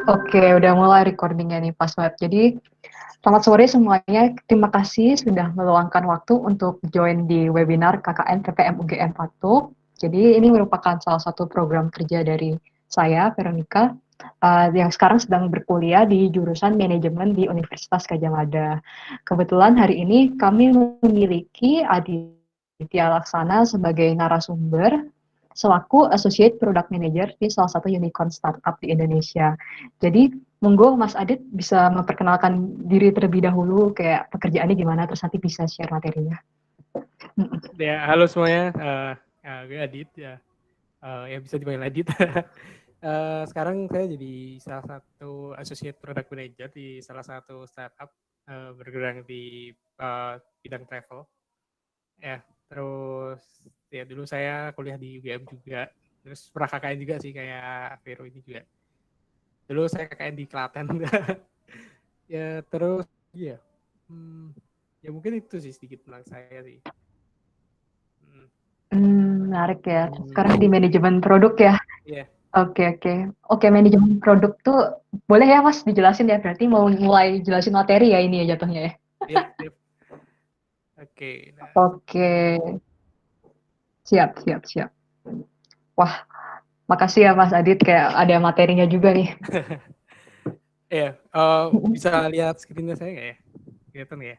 Oke, udah mulai recordingnya nih Pas Web. Jadi, selamat sore semuanya. Terima kasih sudah meluangkan waktu untuk join di webinar KKN PPM UGM Patu. Jadi, ini merupakan salah satu program kerja dari saya, Veronica, yang sekarang sedang berkuliah di jurusan manajemen di Universitas Gadjah Mada. Kebetulan hari ini kami memiliki Aditya Laksana sebagai narasumber selaku Associate Product Manager di salah satu unicorn startup di Indonesia. Jadi, monggo Mas Adit bisa memperkenalkan diri terlebih dahulu, kayak pekerjaannya gimana, terus nanti bisa share materinya. Ya, halo semuanya. Gue Adit ya. Ya bisa dipanggil Adit. Sekarang saya jadi salah satu associate product manager di salah satu startup bergerak di bidang travel. Ya, terus ya dulu saya kuliah di UGM juga. Terus pernah KKN juga sih kayak Vero ini juga. Dulu saya KKN di Klaten. Ya terus ya, ya mungkin itu sih sedikit tentang saya sih. Menarik ya. Terus sekarang di manajemen produk ya. Iya. Oke, manajemen produk tuh boleh ya Mas dijelasin ya. Berarti mau mulai jelasin materi ya ini ya jatuhnya ya. Iya, iya. Oke. Nah. Oke, siap, siap, siap. Wah, makasih ya Mas Adit, kayak ada materinya juga nih. Iya, bisa lihat screen-nya saya nggak ya? Kelihatan nggak ya?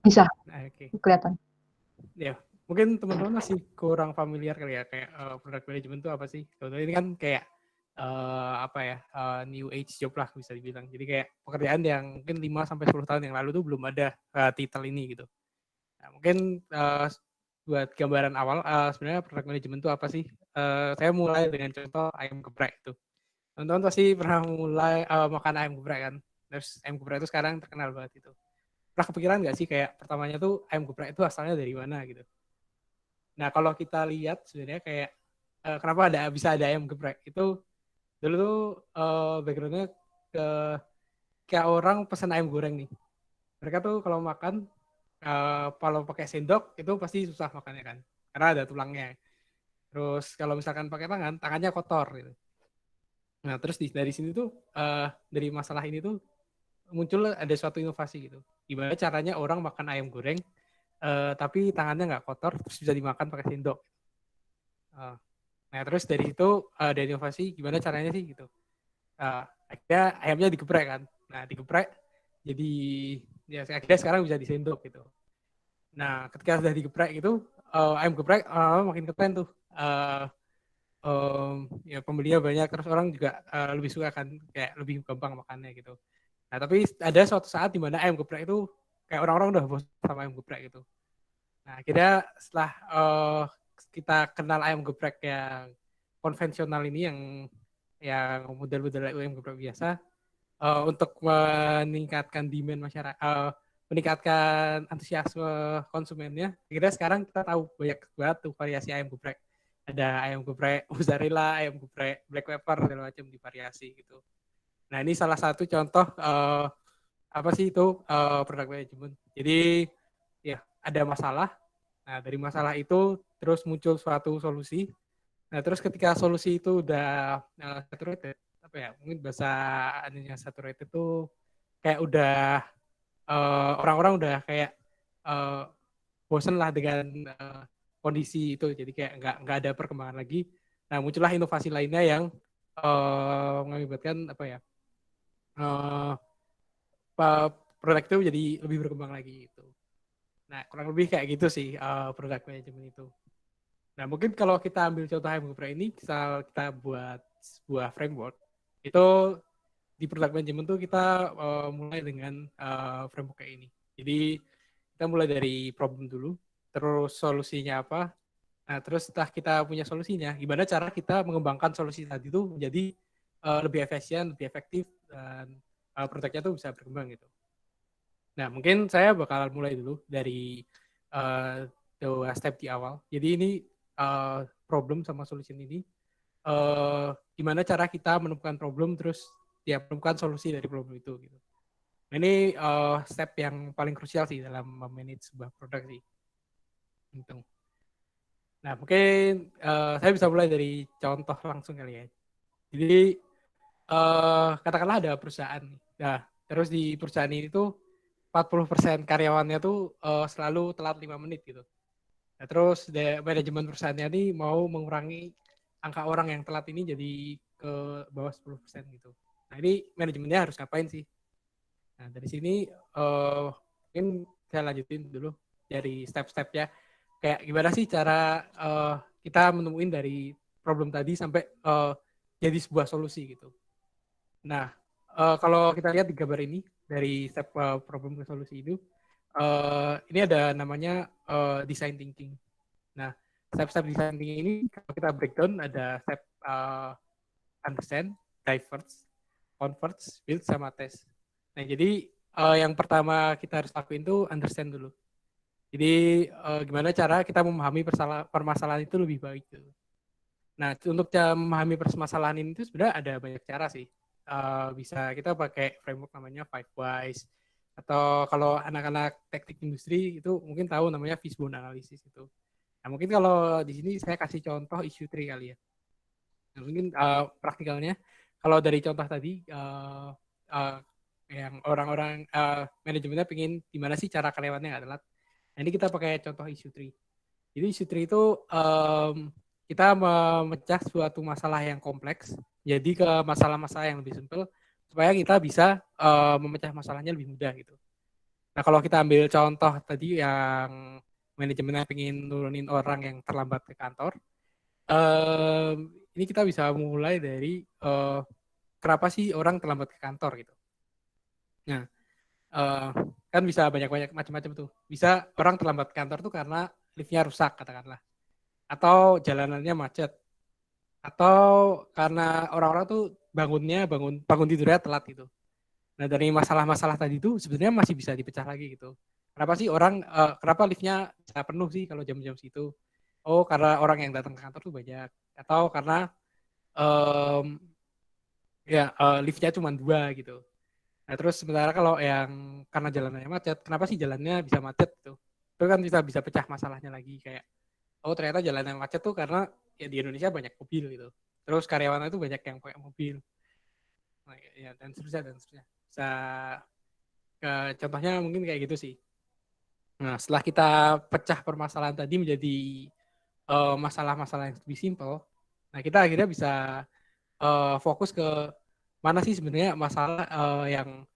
Bisa, Nah, oke. kelihatan. Ya, mungkin teman-teman masih kurang familiar kali ya kayak product management itu apa sih? Sebetulnya ini kan kayak apa ya, new age job lah bisa dibilang. Jadi kayak pekerjaan yang mungkin 5 sampai 10 tahun yang lalu tuh belum ada title ini gitu. Nah, mungkin buat gambaran awal sebenarnya product management itu apa sih? Saya mulai dengan contoh ayam geprek itu. Teman-teman pasti pernah mulai makan ayam geprek kan? Terus ayam geprek itu sekarang terkenal banget itu. Pernah kepikiran nggak sih kayak pertamanya tuh ayam geprek itu asalnya dari mana gitu? Nah kalau kita lihat sebenarnya kayak kenapa bisa ada ayam geprek itu dulu tuh backgroundnya ke kayak orang pesan ayam goreng nih. Mereka tuh kalau makan kalau pakai sendok itu pasti susah makannya kan, karena ada tulangnya. Terus kalau misalkan pakai tangan, tangannya kotor gitu. Nah terus dari sini tuh dari masalah ini tuh muncul ada suatu inovasi gitu. Gimana caranya orang makan ayam goreng tapi tangannya nggak kotor terus bisa dimakan pakai sendok. Nah terus dari itu ada inovasi gimana caranya sih gitu. Akhirnya ayamnya digeprek kan. Nah digeprek jadi ya akhirnya sekarang bisa disendok gitu. Nah ketika sudah digeprek itu ayam geprek makin keren tuh. Ya pembelinya banyak terus orang juga lebih suka kan kayak lebih gampang makannya gitu. Nah tapi ada suatu saat di mana ayam geprek itu kayak orang-orang udah bosan sama ayam geprek gitu. Nah akhirnya setelah kita kenal ayam geprek yang konvensional ini yang model-model ayam geprek biasa untuk meningkatkan demand masyarakat, meningkatkan antusiasme konsumennya. Akhirnya sekarang kita tahu banyak banget tuh variasi ayam geprek. Ada ayam geprek mozzarella, ayam geprek black pepper segala macam divariasi gitu. Nah ini salah satu contoh apa sih itu product management. Jadi ya ada masalah. Nah dari masalah itu terus muncul suatu solusi. Nah terus ketika solusi itu udah saturated, apa ya mungkin bahasa anunya saturated itu kayak udah orang-orang udah kayak uh, bosen lah dengan kondisi itu. Jadi kayak nggak ada perkembangan lagi. Nah muncullah inovasi lainnya yang mengakibatkan apa ya produk itu jadi lebih berkembang lagi gitu. Nah kurang lebih kayak gitu sih product management itu. Nah mungkin kalau kita ambil contoh Hypergraph ini, misal kita buat sebuah framework, itu di product management tuh kita mulai dengan framework kayak ini. Jadi kita mulai dari problem dulu, terus solusinya apa. Nah terus setelah kita punya solusinya, gimana cara kita mengembangkan solusi tadi itu menjadi lebih efisien, lebih efektif, dan produknya tuh bisa berkembang gitu. Nah, mungkin saya bakal mulai dulu dari dua step di awal. Jadi ini problem sama solution ini. Gimana cara kita menemukan problem terus ya menemukan solusi dari problem itu gitu. Nah, ini step yang paling krusial sih dalam memanage sebuah produk sih. Gitu. Nah, mungkin saya bisa mulai dari contoh langsung kali ya. Jadi katakanlah ada perusahaan nih. Nah, terus di perusahaan ini tuh 40% karyawannya tuh selalu telat 5 menit gitu. Nah, terus manajemen perusahaannya ini mau mengurangi angka orang yang telat ini jadi ke bawah 10% gitu. Nah, ini manajemennya harus ngapain sih? Nah, dari sini mungkin saya lanjutin dulu dari step-stepnya. Kayak gimana sih cara kita menemuin dari problem tadi sampai jadi sebuah solusi gitu. Nah, kalau kita lihat di gambar ini dari step problem ke solusi itu, ini ada namanya design thinking. Nah, step-step design thinking ini kalau kita breakdown ada step understand, diverge, converge, build, sama test. Nah, jadi yang pertama kita harus lakuin itu understand dulu. Jadi gimana cara kita memahami permasalahan itu lebih baik. Gitu. Nah, untuk memahami permasalahan ini itu sebenarnya ada banyak cara sih. Bisa kita pakai framework namanya Five Whys, atau kalau anak-anak teknik industri itu mungkin tahu namanya fishbone analysis itu. Nah, mungkin kalau di sini saya kasih contoh issue tree kali ya. Nah, mungkin praktikalnya kalau dari contoh tadi yang orang-orang manajemennya pengen gimana sih cara karyawannya nggak telat. Nah, ini kita pakai contoh issue tree. Jadi issue tree itu kita memecah suatu masalah yang kompleks jadi ke masalah-masalah yang lebih simpel supaya kita bisa memecah masalahnya lebih mudah gitu. Nah, kalau kita ambil contoh tadi yang manajemennya pengen nurunin orang yang terlambat ke kantor, ini kita bisa mulai dari kenapa sih orang terlambat ke kantor gitu. Nah, uh, kan bisa banyak-banyak macam-macam tuh. Bisa orang terlambat ke kantor tuh karena liftnya rusak katakanlah, atau jalanannya macet, atau karena orang-orang tuh bangun tidurnya telat gitu. Nah, dari masalah-masalah tadi itu sebenarnya masih bisa dipecah lagi gitu. Kenapa sih kenapa liftnya bisa penuh sih kalau jam-jam situ? Oh, karena orang yang datang ke kantor tuh banyak, atau karena um, liftnya cuma 2 gitu. Nah, terus sementara kalau yang karena jalanannya macet, kenapa sih jalannya bisa macet gitu? Itu kan bisa pecah masalahnya lagi kayak, oh ternyata jalannya macet tuh karena ya di Indonesia banyak mobil gitu. Terus karyawan itu banyak yang pakai mobil. Nah, ya, dan seterusnya dan seterusnya. Bisa contohnya mungkin kayak gitu sih. Nah, setelah kita pecah permasalahan tadi menjadi masalah-masalah yang lebih simpel, nah kita akhirnya bisa fokus ke mana sih sebenarnya masalah yang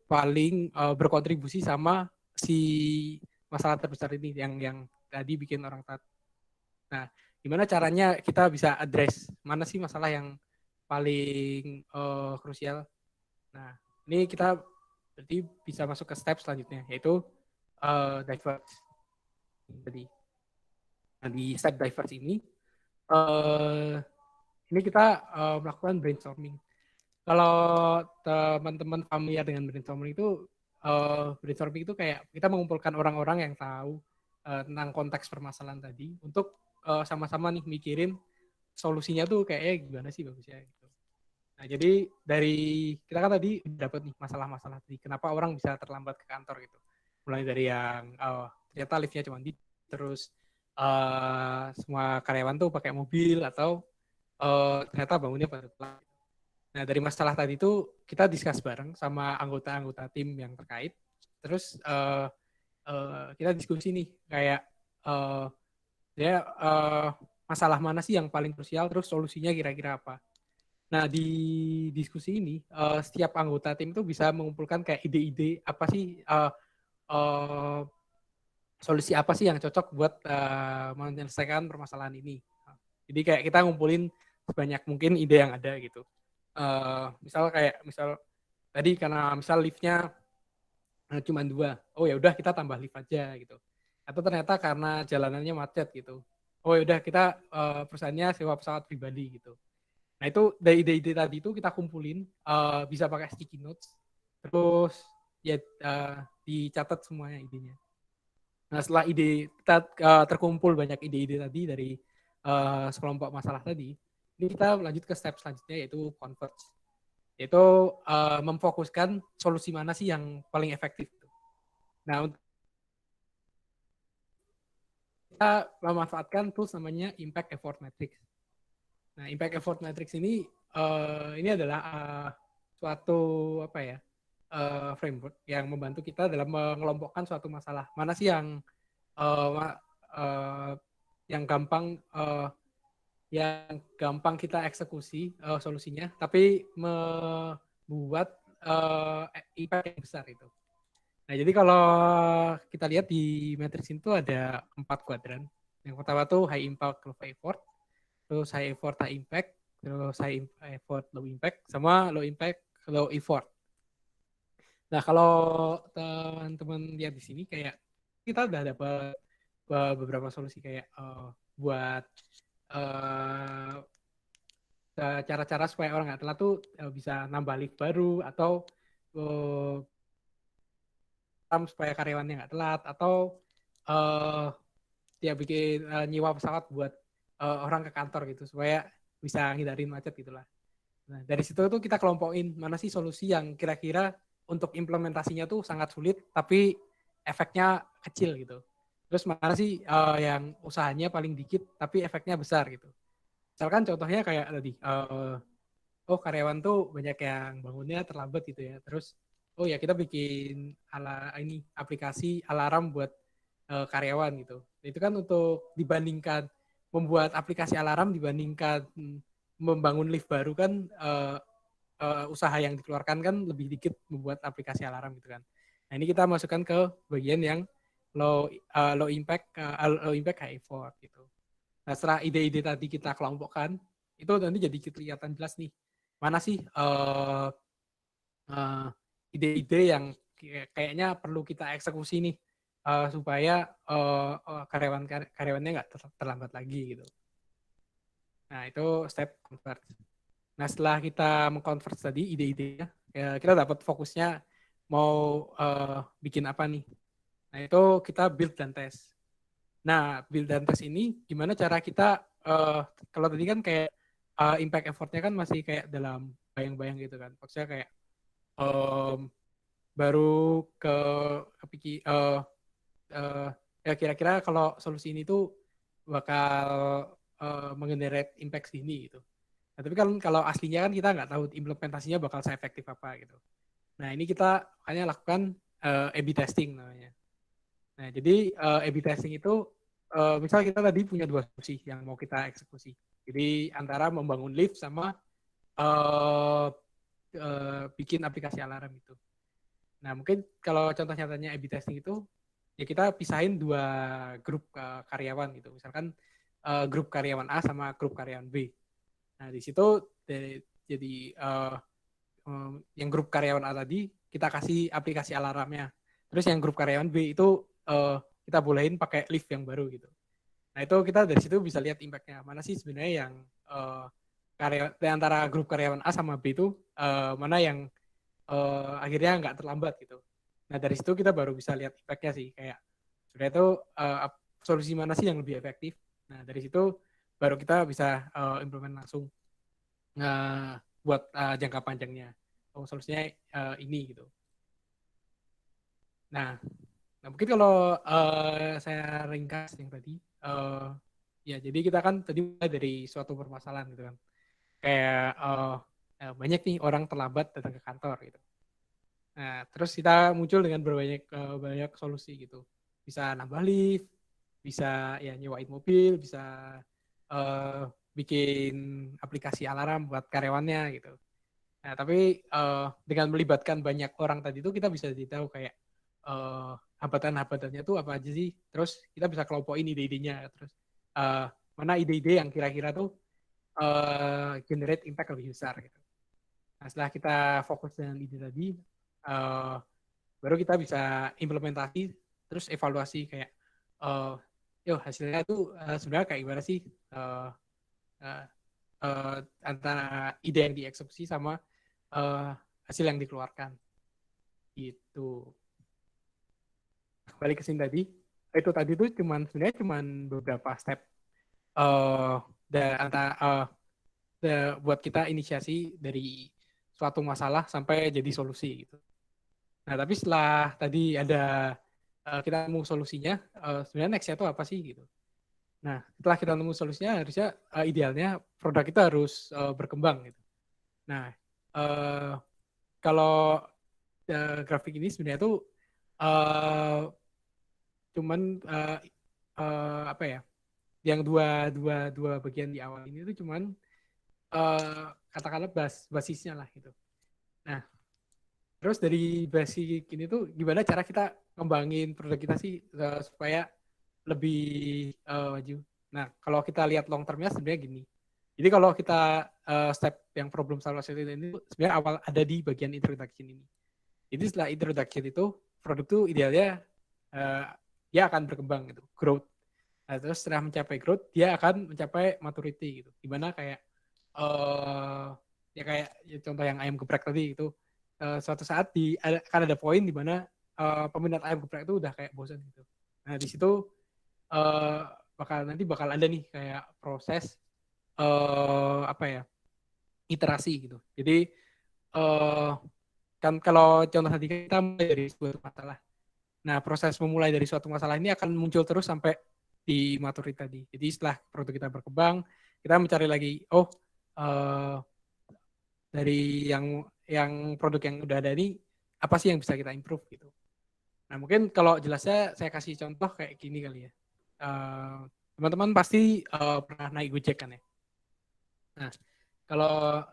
paling berkontribusi sama si masalah terbesar ini yang tadi bikin orang tat. Nah, gimana caranya kita bisa address mana sih masalah yang paling krusial? Nah, ini kita berarti bisa masuk ke step selanjutnya yaitu diverge. Jadi, nah, di step diverge ini kita melakukan brainstorming. Kalau teman-teman familiar dengan brainstorming itu kayak kita mengumpulkan orang-orang yang tahu tentang konteks permasalahan tadi untuk sama-sama nih mikirin solusinya tuh kayaknya gimana sih bagusnya gitu. Nah, jadi dari kita kan tadi dapat nih masalah-masalah tadi kenapa orang bisa terlambat ke kantor gitu. Mulai dari yang ternyata liftnya cuma terus semua karyawan tuh pakai mobil atau ternyata bangunnya pada telat. Nah, dari masalah tadi itu kita discuss bareng sama anggota-anggota tim yang terkait. Terus kita diskusi nih kayak ya masalah mana sih yang paling krusial, terus solusinya kira-kira apa. Nah, di diskusi ini setiap anggota tim itu bisa mengumpulkan kayak ide-ide apa sih uh, solusi apa sih yang cocok buat menyelesaikan permasalahan ini. Jadi kayak kita ngumpulin sebanyak mungkin ide yang ada gitu. Misal tadi karena misal liftnya cuma 2, oh ya udah kita tambah lift aja gitu. Atau ternyata karena jalanannya macet gitu, oh ya udah kita perusahaannya sewa pesawat pribadi gitu. Nah, itu dari ide-ide tadi itu kita kumpulin bisa pakai sticky notes, terus ya dicatat semuanya idenya. Nah, setelah ide kita terkumpul banyak ide-ide tadi dari sekelompok masalah tadi, ini kita lanjut ke step selanjutnya yaitu converge, yaitu memfokuskan solusi mana sih yang paling efektif. Nah, untuk kita memanfaatkan tools namanya impact effort matrix. Nah, impact effort matrix ini ini adalah suatu apa ya framework yang membantu kita dalam mengelompokkan suatu masalah. Mana sih uh, uh, yang gampang kita eksekusi solusinya, tapi membuat impact yang besar itu. Nah, jadi kalau kita lihat di matriks itu ada 4 kuadran. Yang pertama tuh high impact, low effort, terus high effort, high impact, terus high effort, low impact, sama low impact, low effort. Nah, kalau teman-teman lihat di sini kayak kita udah dapat beberapa solusi kayak buat uh, cara-cara supaya orang nggak telat tuh bisa nambah lift baru atau uh, supaya karyawannya nggak telat atau uh, dia bikin nyewa pesawat buat orang ke kantor gitu supaya bisa ngindarin macet gitulah. Nah, dari situ tuh kita kelompokin mana sih solusi yang kira-kira untuk implementasinya tuh sangat sulit tapi efeknya kecil gitu. Terus mana sih yang usahanya paling dikit tapi efeknya besar gitu. Misalkan contohnya kayak tadi, oh karyawan tuh banyak yang bangunnya terlambat gitu ya. Terus oh ya kita bikin ini aplikasi alarm buat karyawan gitu. Itu kan untuk dibandingkan membuat aplikasi alarm dibandingkan membangun lift baru kan usaha yang dikeluarkan kan lebih dikit membuat aplikasi alarm gitu kan. Nah ini kita masukkan ke bagian yang low impact high effort gitu. Nah setelah ide-ide tadi kita kelompokkan itu nanti jadi kelihatan jelas nih mana sih ide-ide yang kayaknya perlu kita eksekusi nih supaya karyawannya nggak terlambat lagi gitu. Nah itu step convert. Nah setelah kita mengconvert tadi ide-idenya, ya, kita dapat fokusnya mau bikin apa nih. Nah itu kita build dan test. Nah build dan test ini gimana cara kita kalau tadi kan kayak impact effortnya kan masih kayak dalam bayang-bayang gitu kan. Maksudnya kayak baru kepikir ya kira-kira kalau solusi ini tuh bakal mengenerate impact sini gitu. Nah, tapi kan kalau aslinya kan kita nggak tahu implementasinya bakal seefektif apa gitu. Nah ini kita makanya lakukan A/B testing namanya. Nah jadi A/B testing itu misal kita tadi punya 2 solusi yang mau kita eksekusi. Jadi antara membangun lift sama bikin aplikasi alarm itu. Nah, mungkin kalau contoh nyatanya A/B testing itu, ya kita pisahin 2 grup karyawan gitu. Misalkan grup karyawan A sama grup karyawan B. Nah, di situ jadi yang grup karyawan A tadi kita kasih aplikasi alarmnya. Terus yang grup karyawan B itu kita bolehin pakai lift yang baru gitu. Nah, itu kita dari situ bisa lihat impact-nya. Mana sih sebenarnya yang antara grup karyawan A sama B itu mana yang akhirnya nggak terlambat gitu. Nah dari situ kita baru bisa lihat impact-nya sih kayak sudah itu solusi mana sih yang lebih efektif. Nah dari situ baru kita bisa implement langsung buat jangka panjangnya. Oh solusinya ini gitu. Nah, mungkin kalau saya ringkas yang tadi, ya jadi kita kan tadi mulai dari suatu permasalahan gitu kan. Kayak banyak nih orang terlambat datang ke kantor gitu. Nah, terus kita muncul dengan banyak solusi gitu. Bisa nambah lift, bisa ya nyewain mobil, bisa uh, bikin aplikasi alarm buat karyawannya gitu. Nah, tapi dengan melibatkan banyak orang tadi itu kita bisa jadi tahu kayak hambatan-hambatannya tuh apa aja sih. Terus kita bisa kelompokin ide-idenya. Terus uh, mana ide-ide yang kira-kira tuh generate impact lebih besar gitu. Nah, setelah kita fokus dengan ide tadi, baru kita bisa implementasi, terus evaluasi kayak, yo hasilnya itu sebenarnya kayak gimana sih uh, antara ide yang dieksekusi sama hasil yang dikeluarkan. Gitu. Balik ke sini tadi, itu tadi tuh sebenarnya cuman beberapa step buat kita inisiasi dari suatu masalah sampai jadi solusi gitu. Nah, tapi setelah tadi ada kita nemu solusinya, sebenarnya next-nya itu apa sih gitu. Nah, setelah kita nemu solusinya, harusnya idealnya produk kita harus berkembang gitu. Nah, kalau grafik ini sebenarnya tuh uh, cuman apa ya? Yang dua bagian di awal ini tuh cuman katakanlah basisnya lah gitu. Nah, terus dari basic ini tuh gimana cara kita ngembangin produk kita sih supaya lebih maju. Nah, kalau kita lihat long termnya sebenarnya gini. Jadi kalau kita step yang problem solution ini sebenarnya awal ada di bagian introduction ini. Jadi setelah introduction itu produk tuh idealnya uh, dia akan berkembang gitu, growth. Nah, terus setelah mencapai growth, dia akan mencapai maturity gitu. Dimana kayak ya kayak ya contoh yang ayam geprek tadi itu suatu saat akan ada poin di mana peminat ayam geprek itu udah kayak bosan gitu. Nah, di situ uh, bakal ada nih kayak proses apa ya? Iterasi gitu. Jadi uh, kan kalau contoh tadi kita mulai dari suatu masalah. Nah, proses memulai dari suatu masalah ini akan muncul terus sampai di maturity tadi. Jadi setelah produk kita berkembang, kita mencari lagi, uh, dari yang produk yang udah ada ini apa sih yang bisa kita improve gitu. Nah, mungkin kalau jelasnya saya kasih contoh kayak gini kali ya. Teman-teman pasti pernah naik Gojek kan ya. Nah, kalau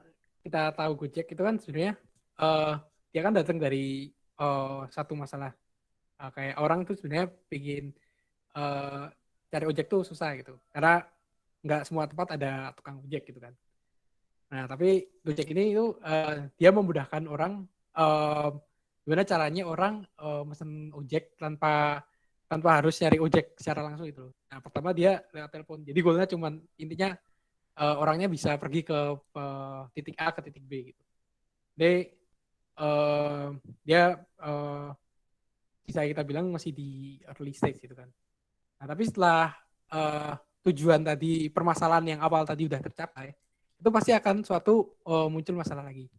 kita tahu Gojek itu kan sebenarnya uh, dia kan datang dari satu masalah. Kayak orang tuh sebenarnya pingin cari ojek tuh susah gitu. Karena nggak semua tempat ada tukang ojek gitu kan. Nah, tapi Gojek ini itu dia memudahkan orang gimana caranya orang mesen ojek tanpa tanpa harus nyari ojek secara langsung itu. Nah, pertama dia lewat telepon. Jadi goalnya cuman intinya orangnya bisa pergi ke titik A ke titik B gitu. Jadi dia bisa kita bilang masih di early stage gitu kan. Nah, tapi setelah uh, tujuan tadi permasalahan yang awal tadi udah tercapai, itu pasti akan suatu muncul masalah lagi.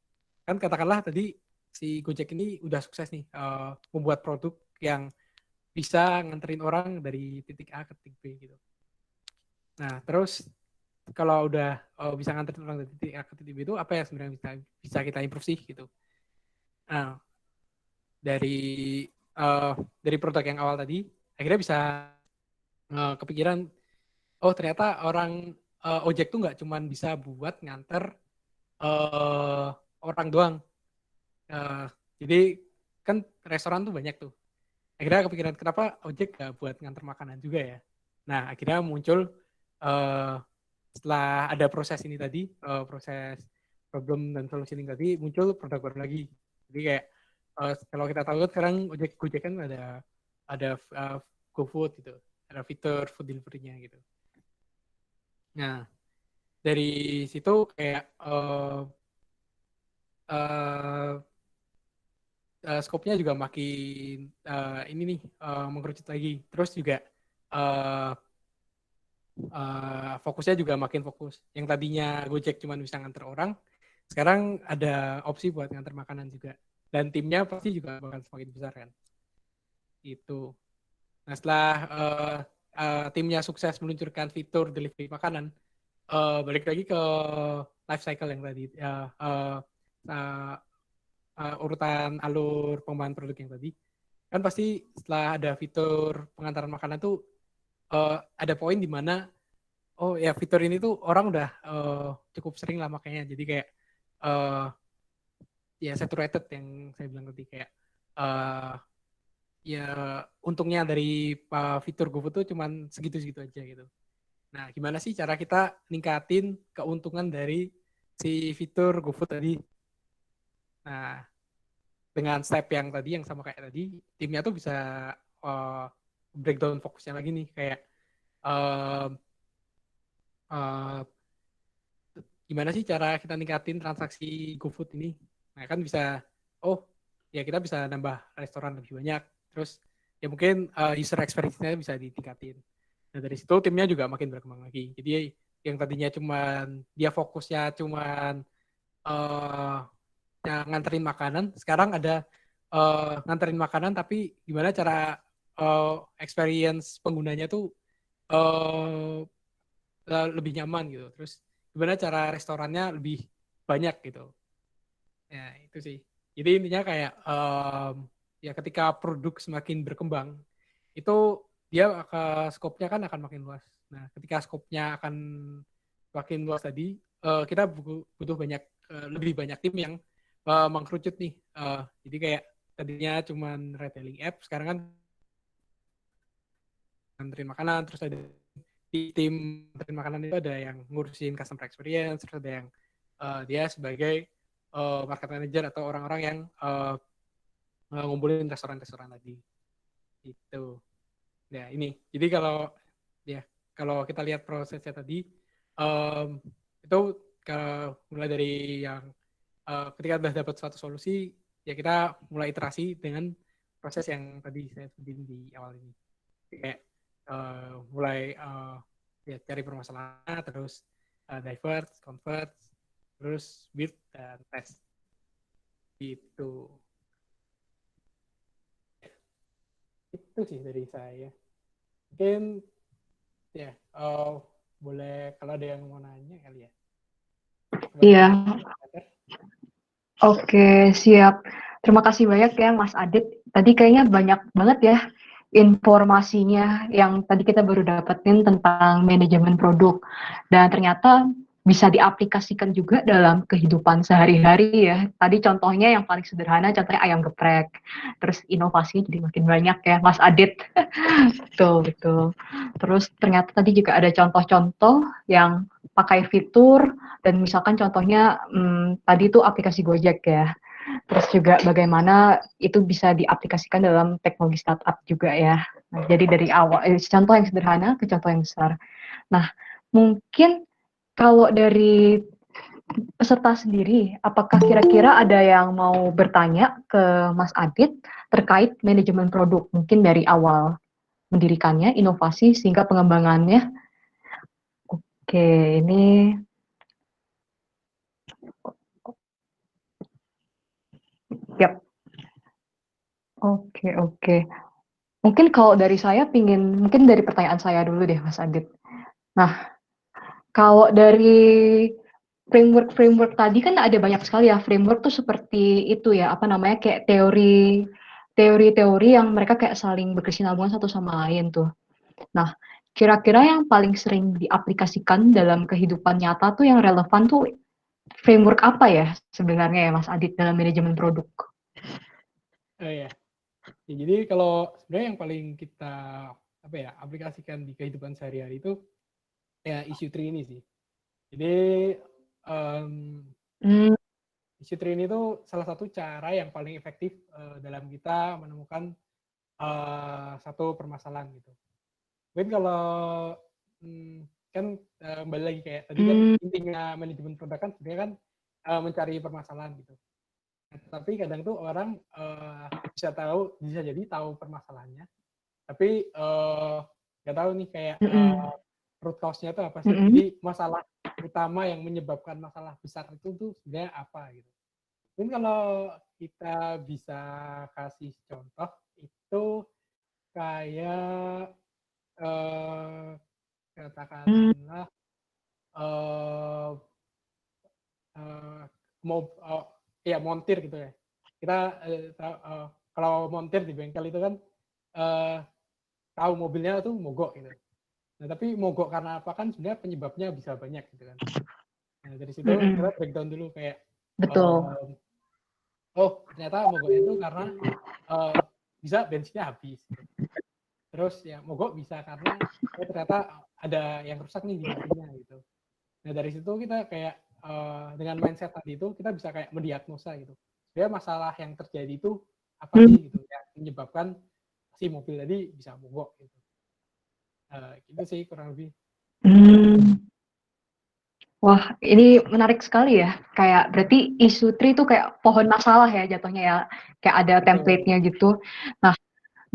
Kan katakanlah tadi si Gojek ini udah sukses nih membuat produk yang bisa nganterin orang dari titik A ke titik B gitu. Nah, terus kalau udah bisa nganterin orang dari titik A ke titik B itu apa yang sebenarnya bisa kita improve sih gitu. Nah, dari uh, dari produk yang awal tadi akhirnya bisa kepikiran ternyata orang ojek tuh nggak cuma bisa buat nganter uh, orang doang. Uh, jadi kan restoran tuh banyak tuh. Akhirnya kepikiran kenapa ojek nggak buat nganter makanan juga ya. Nah akhirnya muncul uh, setelah ada proses ini tadi, proses problem dan solutioning tadi muncul produk baru lagi. Jadi kayak kalau kita tahu kan sekarang Gojek kan ada GoFood gitu, ada fitur food delivery-nya gitu. Nah, dari situ kayak uh, skopnya juga makin ini nih mengerucut lagi. Terus juga uh, fokusnya juga makin fokus. Yang tadinya Gojek cuma bisa nganter orang, sekarang ada opsi buat nganter makanan juga. Dan timnya pasti juga bakal semakin besar kan. Itu. Nah setelah timnya sukses meluncurkan fitur delivery makanan, balik lagi ke life cycle yang tadi. Uh, urutan alur pengembangan produk yang tadi kan pasti setelah ada fitur pengantaran makanan tuh ada poin di mana oh ya fitur ini tuh orang udah cukup sering lah makanya jadi kayak uh, ya saturated yang saya bilang tadi kayak uh, ya untungnya dari fitur GoFood tuh cuman segitu-segitu aja gitu. Nah, gimana sih cara kita ningkatin keuntungan dari si fitur GoFood tadi? Nah, dengan step yang tadi yang sama kayak tadi timnya tuh bisa uh, breakdown fokusnya lagi nih kayak uh, uh, gimana sih cara kita ningkatin transaksi GoFood ini. Nah kan bisa oh ya kita bisa nambah restoran lebih banyak terus ya mungkin user experience-nya bisa ditingkatin. Nah dari situ timnya juga makin berkembang lagi jadi yang tadinya cuman dia fokusnya cuman uh, nganterin makanan. Sekarang ada nganterin makanan, tapi gimana cara experience penggunanya tuh lebih nyaman gitu. Terus gimana cara restorannya lebih banyak gitu. Ya itu sih. Jadi intinya kayak ya ketika produk semakin berkembang itu dia akan skopnya kan akan makin luas. Nah ketika skopnya akan makin luas tadi kita butuh banyak lebih banyak tim yang mengkerucut nih. Jadi kayak tadinya cuman retailing app, sekarang kan nganterin makanan, terus ada di tim nganterin makanan itu ada yang ngurusin customer experience, terus ada yang dia sebagai market manager atau orang-orang yang ngumpulin restoran-restoran tadi itu. Ya ini jadi kalau ya kalau kita lihat prosesnya tadi um, itu mulai dari yang ketika sudah dapat suatu solusi ya kita mulai iterasi dengan proses yang tadi saya sebutin di awal ini kayak mulai ya cari permasalahan terus divert, convert, terus build dan test itu sih dari saya. Mungkin ya boleh kalau ada yang mau nanya kali ya. Iya. Oke, siap. Terima kasih banyak ya Mas Adit. Tadi kayaknya banyak banget ya informasinya yang tadi kita baru dapetin tentang manajemen produk. Dan ternyata bisa diaplikasikan juga dalam kehidupan sehari-hari ya. Tadi contohnya yang paling sederhana, contohnya ayam geprek. Terus inovasinya jadi makin banyak ya Mas Adit. Betul, betul. Terus ternyata tadi juga ada contoh-contoh yang pakai fitur dan misalkan contohnya tadi itu aplikasi Gojek ya. Terus juga bagaimana itu bisa diaplikasikan dalam teknologi startup juga ya. Nah, jadi dari awal contoh yang sederhana ke contoh yang besar. Nah, mungkin kalau dari peserta sendiri, apakah kira-kira ada yang mau bertanya ke Mas Adit terkait manajemen produk? Mungkin dari awal mendirikannya, inovasi sehingga pengembangannya. Oke, ini yap. Oke, oke. Mungkin kalau dari saya mungkin dari pertanyaan saya dulu deh Mas Adit. Nah, kalau dari framework-framework tadi kan ada banyak sekali ya, framework tuh seperti itu ya, apa namanya, kayak teori-teori yang mereka kayak saling berkesinambungan satu sama lain tuh. Nah, kira-kira yang paling sering diaplikasikan dalam kehidupan nyata tuh yang relevan tuh framework apa ya sebenarnya ya Mas Adit dalam manajemen produk? Ya. Ya, jadi kalau sebenarnya yang paling kita apa ya aplikasikan di kehidupan sehari-hari itu ya issue tree ini sih. Jadi um, Hmm. issue tree ini tuh salah satu cara yang paling efektif dalam kita menemukan satu permasalahan gitu. Mungkin kalau kan kembali lagi kayak tadi kan Hmm. intinya manajemen produk kan sebenarnya kan mencari permasalahan gitu. Nah, tapi kadang tuh orang bisa jadi tahu permasalahannya, tapi nggak tahu nih kayak Mm-mm. root cause-nya itu apa sih? Mm-mm. Jadi masalah utama yang menyebabkan masalah besar itu tuh sebenarnya apa gitu. Mungkin kalau kita bisa kasih contoh itu kayak eh, Hmm. katakanlah eh eh, mau ya montir gitu ya. Kita kalau montir di bengkel itu kan eh, tahu mobilnya tuh mogok gitu. Nah, tapi mogok karena apa kan sebenarnya penyebabnya bisa banyak gitu kan. Nah, dari situ kita Mm-mm. breakdown dulu kayak Betul. um, oh ternyata mogoknya itu karena uh, bisa bensinnya habis gitu. Terus ya mogok bisa karena oh ternyata ada yang rusak nih di mesinnya gitu. Nah, dari situ kita kayak dengan mindset tadi itu kita bisa kayak mendiagnosa gitu. Sebenarnya masalah yang terjadi itu apa Hmm. sih gitu yang menyebabkan si mobil tadi bisa mogok gitu. Gitu sih kurang lebih. Hmm. Wah, ini menarik sekali ya. Kayak berarti isu tree itu kayak pohon masalah ya jatuhnya ya. Kayak ada Betul. template-nya gitu. Nah,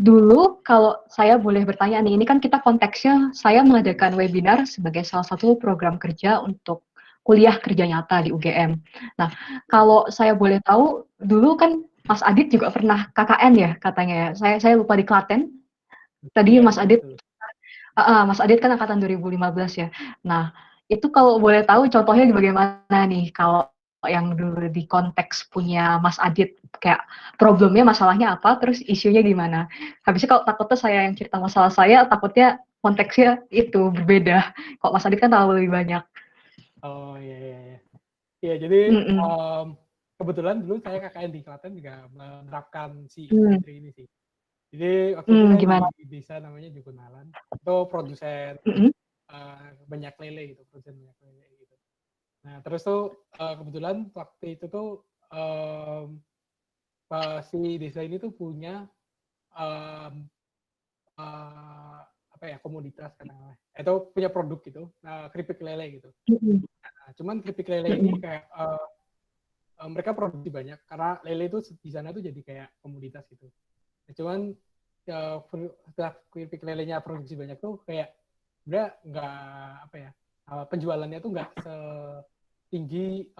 dulu kalau saya boleh bertanya nih, ini kan kita konteksnya saya mengadakan webinar sebagai salah satu program kerja untuk kuliah kerja nyata di UGM. Nah, kalau saya boleh tahu, dulu kan Mas Adit juga pernah KKN ya katanya ya. Saya lupa di Klaten. Tadi Iya, Mas betul Adit betul. Mas Adit kan angkatan 2015 ya. Nah, itu kalau boleh tahu contohnya bagaimana nih kalau yang dulu di konteks punya Mas Adit, kayak problemnya, masalahnya apa, terus isunya gimana. Habisnya kalau takutnya saya yang cerita masalah saya, takutnya konteksnya itu berbeda. Kok Mas Adit kan tahu lebih banyak. Oh iya iya iya. Iya jadi Mhm. kebetulan dulu saya KKN di Klaten juga menerapkan si Mmm, industri ini sih. Jadi waktu itu saya di gimana? desa namanya Jukunalan. Itu produsen Mhm. banyak lele gitu, produsen banyak lele gitu. Nah terus tuh kebetulan waktu itu tuh si desa ini tuh punya um, apa ya komoditas katakanlah itu punya produk gitu keripik lele gitu. Mhm. Nah, cuman keripik lele ini Mhm. kayak mereka produksi banyak karena lele itu di sana tuh jadi kayak komoditas gitu. Nah, cuman setelah keripik lelenya produksi banyak tuh kayak udah nggak apa ya penjualannya tuh nggak setinggi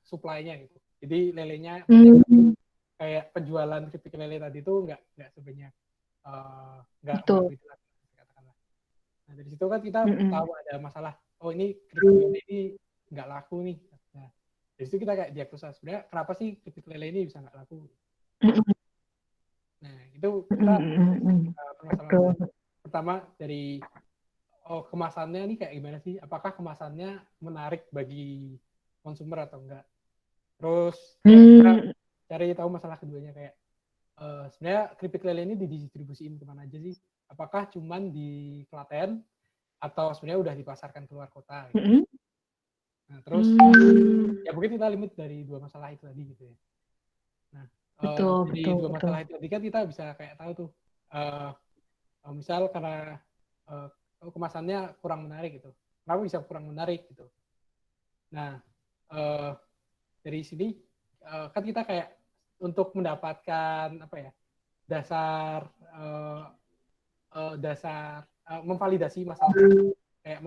supply-nya gitu. Jadi lelenya banyak tapi Mmm, kayak penjualan keripik lele tadi tuh nggak sebanyak nggak betul. begitu lah katakanlah. Nah dari situ kan kita Mhm. tahu ada masalah. Oh ini keripik lele ini nggak laku nih. Nah dari situ kita kayak diagnosa sebenarnya kenapa sih keripik lele ini bisa nggak laku. Mhm. Nah itu Mhm kita mhm mhm. permasalahan Betul. dulu. Pertama dari kemasannya ini kayak gimana sih? Apakah kemasannya menarik bagi konsumer atau enggak? Terus ya kita Mmm, cari tahu masalah keduanya kayak sebenarnya keripik lele ini didistribusiin kemana aja sih? Apakah cuman di Klaten atau sebenarnya udah dipasarkan keluar kota gitu. mhm. Nah, terus Mmm, ya mungkin kita limit dari dua masalah itu tadi gitu ya. Nah, betul dari betul dua betul. masalah itu tadi kan kita bisa kayak tahu tuh uh, misal karena uh, kemasannya kurang menarik gitu. Kenapa bisa kurang menarik gitu? Nah, uh, dari sini kan kita kayak untuk mendapatkan apa ya dasar memvalidasi masalah kayak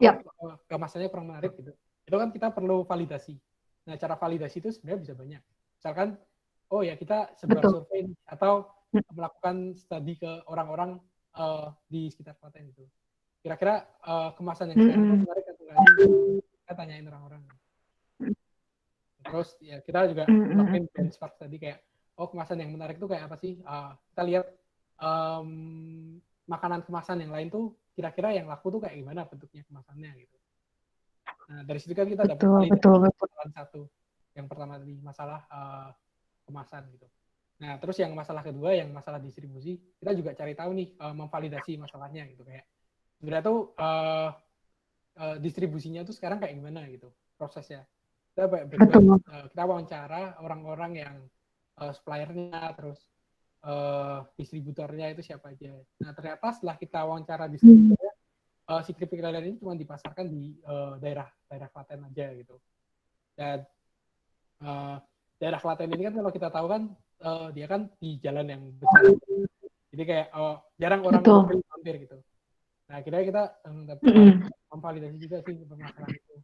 Yap, kemasannya kurang menarik gitu. Itu kan kita perlu validasi. Nah, cara validasi itu sebenarnya bisa banyak. Misalkan, oh ya kita sebuah betul. survei atau melakukan studi ke orang-orang di sekitar Klaten itu. Kira-kira kemasan yang sekarang tuh Mhm. menarik atau enggak sih? Kita tanyain orang-orang. Terus ya kita juga Mhm mhm lakuin mhm. benchmark tadi kayak, oh kemasan yang menarik tuh kayak apa sih? Kita lihat um, makanan kemasan yang lain tuh kira-kira yang laku tuh kayak gimana bentuknya kemasannya gitu. Nah dari situ kan kita dapat Betul betul validasi betul. masalah satu. Yang pertama tadi masalah kemasan gitu. Nah terus yang masalah kedua yang masalah distribusi kita juga cari tahu nih memvalidasi masalahnya gitu kayak sebenarnya tuh distribusinya tuh sekarang kayak gimana gitu prosesnya. Kita Betul. kita wawancara orang-orang yang suppliernya terus distributornya itu siapa aja. Nah ternyata setelah kita wawancara Mmm, distributornya si keripik lele ini cuma dipasarkan di daerah daerah Klaten aja gitu. Dan uh, daerah Klaten ini kan kalau kita tahu kan dia kan di jalan yang besar. Jadi kayak jarang orang betul. mobil mampir gitu. Nah akhirnya kita Mhm. memvalidasi juga sih permasalahan itu.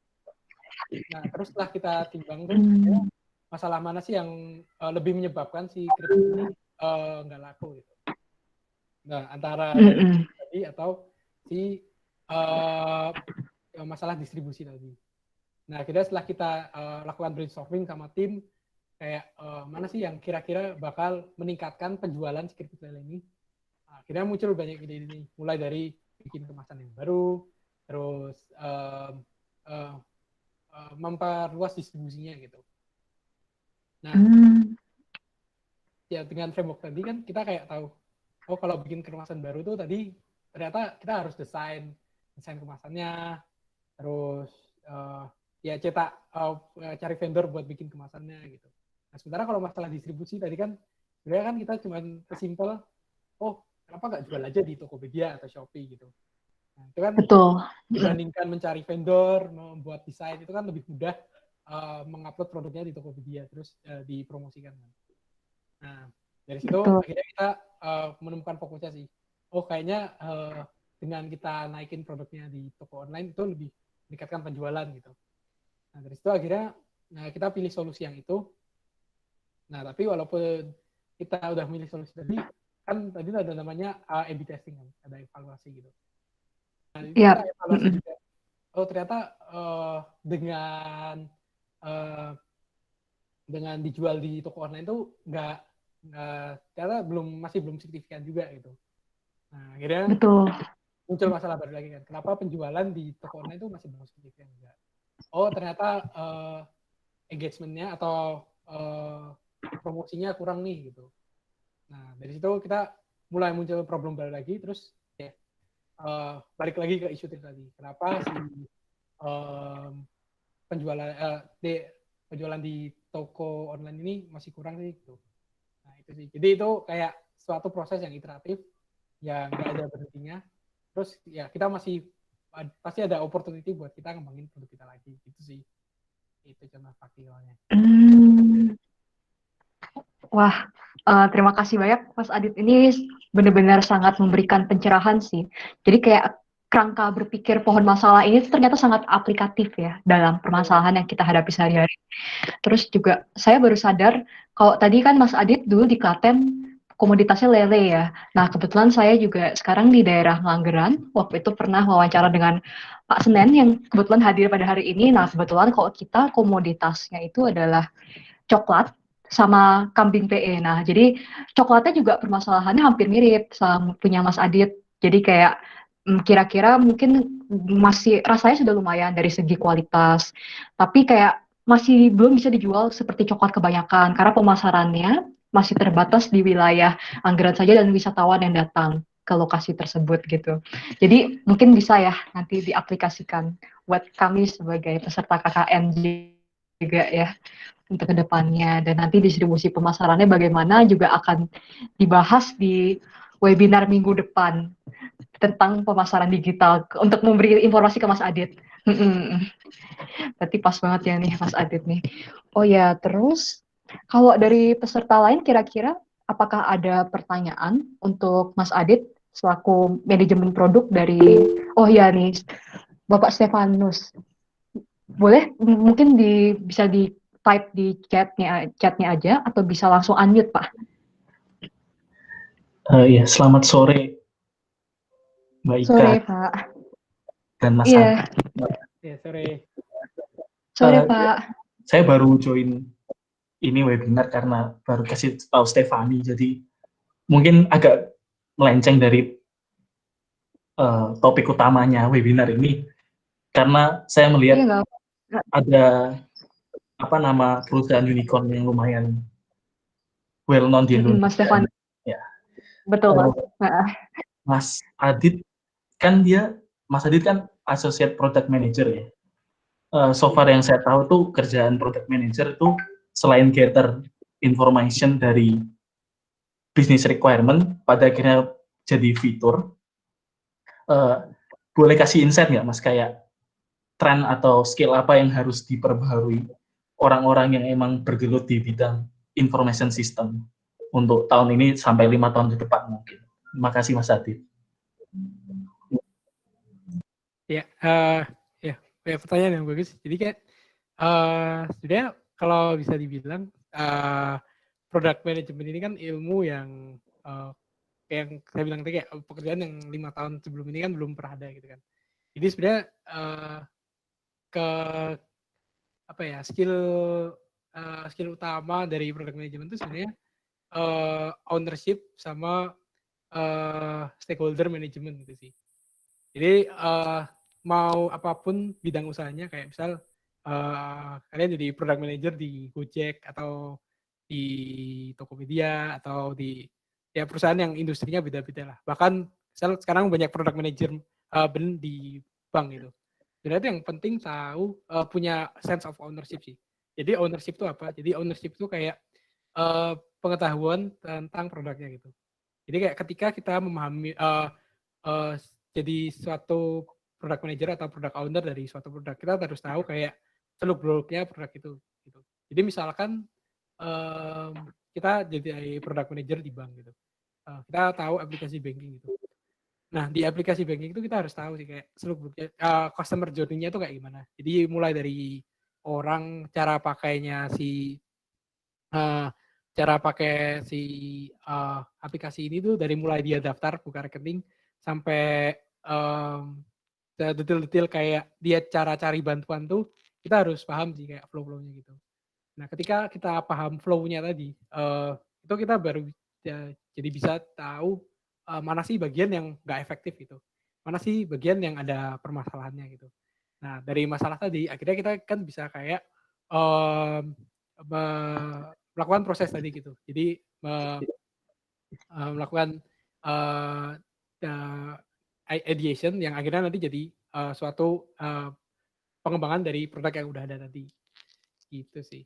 Nah terus setelah kita timbang tuh Mmm, masalah mana sih yang lebih menyebabkan si keripik ini nggak laku gitu. Nah antara dari mhm. tadi atau si uh, masalah distribusi tadi. Nah kita setelah kita lakukan brainstorming sama tim kayak mana sih yang kira-kira bakal meningkatkan penjualan si keripik lele ini. Akhirnya muncul banyak ide ini, mulai dari bikin kemasan yang baru, terus uh, memperluas distribusinya gitu. Nah, Mmm, ya dengan framework tadi kan kita kayak tahu, oh kalau bikin kemasan baru tuh tadi ternyata kita harus desain kemasannya, terus ya cetak cari vendor buat bikin kemasannya gitu. Nah sementara kalau masalah distribusi tadi kan sebenarnya kan kita cuma kesimpel, oh kenapa nggak jual aja di Tokopedia atau Shopee gitu. Nah, itu kan betul. Mhm. dibandingkan mencari vendor, membuat desain itu kan lebih mudah mengupload produknya di Tokopedia terus dipromosikan. Nah, dari situ Betul. akhirnya kita menemukan fokusnya sih. Oh, kayaknya dengan kita naikin produknya di toko online itu lebih meningkatkan penjualan gitu. Nah, dari situ akhirnya kita pilih solusi yang itu. Nah, tapi walaupun kita udah milih solusi tadi, kan tadi ada namanya A/B testing kan, ada evaluasi gitu. Nah, itu kita Iya. evaluasi Mhm. juga. Oh, ternyata dengan dengan dijual di toko online itu nggak karena masih belum signifikan juga gitu. Nah, akhirnya Betul. muncul masalah baru lagi kan. Kenapa penjualan di toko online itu masih belum signifikan juga? Oh, ternyata engagement-nya atau promosinya kurang nih gitu. Nah, dari situ kita mulai muncul problem baru lagi, terus ya balik lagi ke isu tadi. Kenapa si penjualan penjualan di toko online ini masih kurang sih gitu. Nah, itu sih. Jadi itu kayak suatu proses yang iteratif yang nggak ada berhentinya. Terus ya kita masih pasti ada opportunity buat kita ngembangin produk kita lagi gitu sih. Itu contoh praktikalnya. Hmm. Wah, terima kasih banyak Mas Adit. Ini benar-benar sangat memberikan pencerahan sih. Jadi kayak kerangka berpikir pohon masalah ini ternyata sangat aplikatif ya dalam permasalahan yang kita hadapi sehari-hari. Terus juga saya baru sadar kalau tadi kan Mas Adit dulu di Klaten komoditasnya lele ya. Nah, kebetulan saya juga sekarang di daerah Langgeran. Waktu itu pernah wawancara dengan Pak Senen yang kebetulan hadir pada hari ini. Nah, kebetulan kalau kita komoditasnya itu adalah coklat sama kambing PE. Nah, jadi coklatnya juga permasalahannya hampir mirip sama punya Mas Adit. Jadi kayak kira-kira mungkin masih rasanya sudah lumayan dari segi kualitas, tapi kayak masih belum bisa dijual seperti coklat kebanyakan karena pemasarannya masih terbatas di wilayah Anggeran saja dan wisatawan yang datang ke lokasi tersebut gitu. Jadi mungkin bisa ya nanti diaplikasikan buat kami sebagai peserta KKN juga ya untuk kedepannya, dan nanti distribusi pemasarannya bagaimana juga akan dibahas di webinar minggu depan tentang pemasaran digital untuk memberi informasi ke Mas Adit. Berarti pas banget ya nih Mas Adit nih. Oh ya, terus kalau dari peserta lain kira-kira apakah ada pertanyaan untuk Mas Adit selaku manajemen produk dari, oh ya nih, Bapak Stefanus. Boleh mungkin bisa di type di chatnya aja atau bisa langsung unmute Pak. Ya, selamat sore Mbak Ika Sore Pak. dan Mas Adi. Iya. Ya, sore. Sore Pak. Saya baru join ini webinar karena baru kasih tahu Stefani, jadi mungkin agak melenceng dari topik utamanya webinar ini, karena saya melihat Iya ada nama perusahaan unicorn yang lumayan well known di Mas Indonesia. Stefan. Ya. Betul Mas. Mas Adit Mas Adit kan associate product manager ya. So far yang saya tahu tuh kerjaan product manager itu selain gather information dari business requirement pada akhirnya jadi fitur, boleh kasih insight nggak Mas, kayak tren atau skill apa yang harus diperbaharui orang-orang yang emang bergelut di bidang information system untuk tahun ini sampai 5 tahun ke depan mungkin. Terima kasih Mas Adit. Ya, pertanyaan yang bagus. Jadi kayak sebenarnya kalau bisa dibilang product management ini kan ilmu yang kayak yang saya bilang tadi, kayak pekerjaan yang 5 tahun sebelum ini kan belum pernah ada gitu kan. Jadi sebenarnya ke apa ya, skill utama dari product management itu sebenarnya ownership sama stakeholder management gitu sih. Jadi mau apapun bidang usahanya, kayak misal kalian jadi product manager di Gojek atau di Tokopedia atau di ya perusahaan yang industrinya beda-beda lah. Bahkan misal sekarang banyak product manager di bank gitu. Sebenarnya yang penting tahu punya sense of ownership sih. Jadi ownership itu apa? Jadi ownership itu kayak pengetahuan tentang produknya gitu. Jadi kayak ketika kita memahami jadi suatu product manager atau product owner dari suatu produk, kita harus tahu kayak seluk-beluknya produk itu gitu. Jadi misalkan kita jadi product manager di bank gitu. Kita tahu aplikasi banking gitu. Nah, di aplikasi banking itu kita harus tahu sih kayak seluk-beluknya customer journey-nya itu kayak gimana. Jadi mulai dari orang cara pakainya cara pakai aplikasi ini tuh dari mulai dia daftar buka rekening sampai detail-detail kayak dia cara cari bantuan tuh kita harus paham sih kayak flow-nya gitu. Nah, ketika kita paham flow-nya tadi, itu kita baru jadi bisa tahu mana sih bagian yang nggak efektif gitu. Mana sih bagian yang ada permasalahannya gitu. Nah, dari masalah tadi, akhirnya kita kan bisa kayak melakukan proses tadi gitu. Jadi melakukan uh, ideation yang akhirnya nanti jadi suatu pengembangan dari produk yang udah ada tadi. Gitu sih.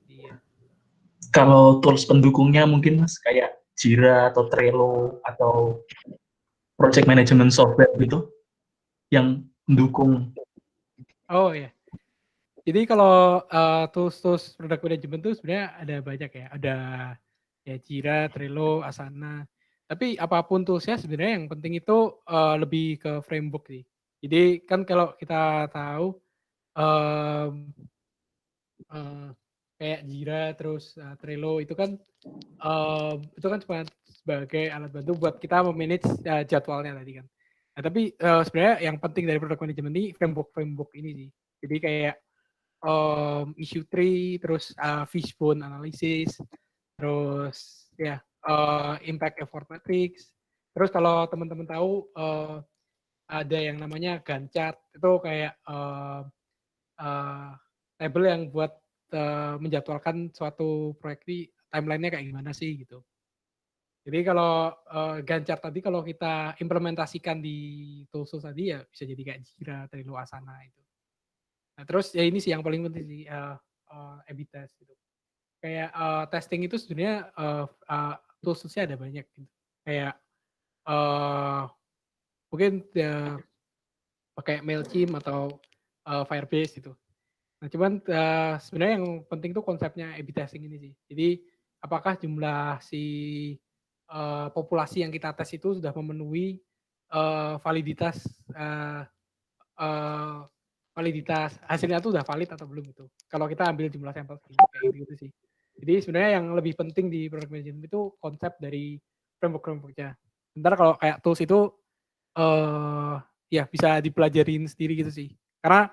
Iya. Kalau tools pendukungnya mungkin Mas kayak Jira atau Trello atau project management software gitu yang mendukung. Oh ya. Jadi kalau tools product management tuh sebenarnya ada banyak ya. Ada ya Jira, Trello, Asana. Tapi apapun toolsnya sebenarnya yang penting itu lebih ke framework sih. Jadi kan kalau kita tahu kayak Jira terus Trello itu kan cuma sebagai alat bantu buat kita memanage jadwalnya tadi kan. Nah, tapi sebenarnya yang penting dari product management ini framework ini sih. Jadi kayak issue tree, terus fishbone analysis, terus ya impact effort matrix. Terus kalau teman-teman tahu ada yang namanya Gantt chart itu kayak table yang buat menjadwalkan suatu proyek di timeline-nya kayak gimana sih gitu. Jadi kalau Gantt chart tadi kalau kita implementasikan di tools tadi ya bisa jadi kayak Jira, Trello, Asana itu. Nah, terus ya ini sih yang paling penting sih A/B test gitu. Kayak testing itu sebenarnya tools-nya ada banyak gitu. Kayak mungkin pakai Mailchimp atau Firebase gitu. Nah, cuman sebenarnya yang penting tuh konsepnya A/B testing ini sih. Jadi apakah jumlah si populasi yang kita tes itu sudah memenuhi validitas validitas hasilnya tuh udah valid atau belum gitu. Kalau kita ambil jumlah sampel kayak gitu sih. Jadi sebenarnya yang lebih penting di product management itu konsep dari framework-nya. Sementara kalau kayak tools itu ya bisa dipelajarin sendiri gitu sih. Karena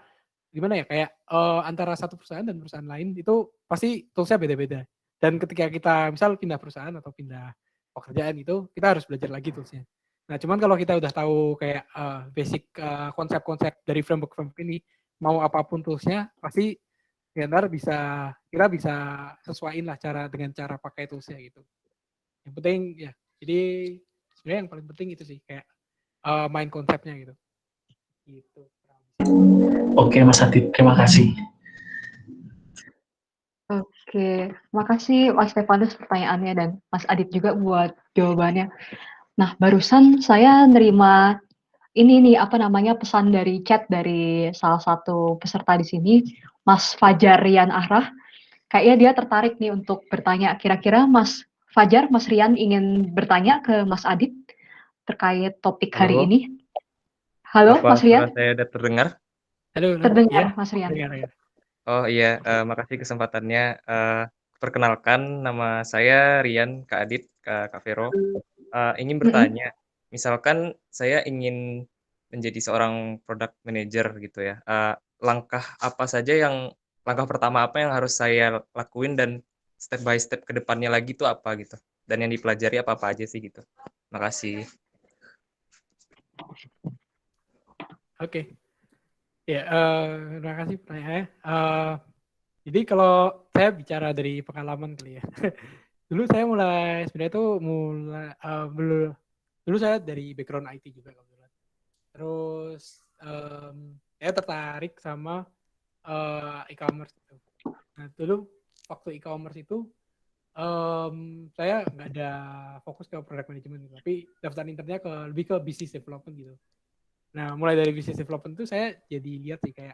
gimana ya kayak antara satu perusahaan dan perusahaan lain itu pasti toolsnya beda-beda. Dan ketika kita misal pindah perusahaan atau pindah pekerjaan itu kita harus belajar lagi toolsnya. Nah, cuman kalau kita udah tahu kayak basic konsep-konsep dari framework ini, mau apapun toolsnya, pasti ya ntar kita bisa sesuaiin lah dengan cara pakai toolsnya gitu. Yang penting ya, jadi sebenarnya yang paling penting itu sih kayak main konsepnya gitu. Gitu. Oke Mas Adit, terima kasih. Oke, makasih Mas Stefanus pertanyaannya dan Mas Adit juga buat jawabannya. Nah, barusan saya nerima ini nih pesan dari chat dari salah satu peserta di sini, Mas Fajar Rian Ahrah. Kayaknya dia tertarik nih untuk bertanya. Kira-kira Mas Fajar, Mas Rian ingin bertanya ke Mas Adit terkait topik hari ini. Halo, Mas Rian. Saya udah terdengar? Halo, terdengar ya? Mas Rian. Terdengar. Oh iya, makasih kesempatannya. Perkenalkan, nama saya Rian, Kak Adit, Kak Vero. Ingin bertanya, misalkan saya ingin menjadi seorang product manager gitu ya. Langkah pertama apa yang harus saya lakuin dan step by step ke depannya lagi itu apa gitu? Dan yang dipelajari apa-apa aja sih gitu. Makasih. Oke. Ya, terima kasih pertanyaannya. Jadi kalau saya bicara dari pengalaman kali ya. Dulu saya sebenarnya tuh dulu saya dari background IT juga kebetulan. Terus saya tertarik sama e-commerce itu. Nah, dulu waktu e-commerce itu saya nggak ada fokus ke product management, tapi daftar internnya lebih ke business development gitu. Nah, mulai dari business development itu saya jadi lihat sih kayak,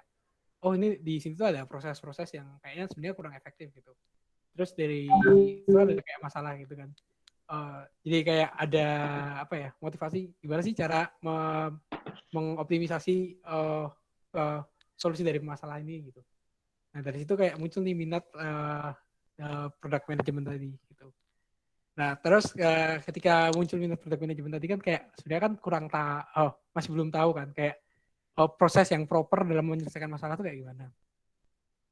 oh ini di sini tuh ada proses-proses yang kayaknya sebenarnya kurang efektif gitu. Terus dari itu ada kayak masalah gitu kan. Jadi kayak ada motivasi gimana sih cara mengoptimisasi solusi dari masalah ini gitu. Nah dari situ kayak muncul nih minat product management tadi gitu. Nah terus ketika muncul minat product management tadi kan kayak sebenarnya kan masih belum tahu kan kayak proses yang proper dalam menyelesaikan masalah itu kayak gimana.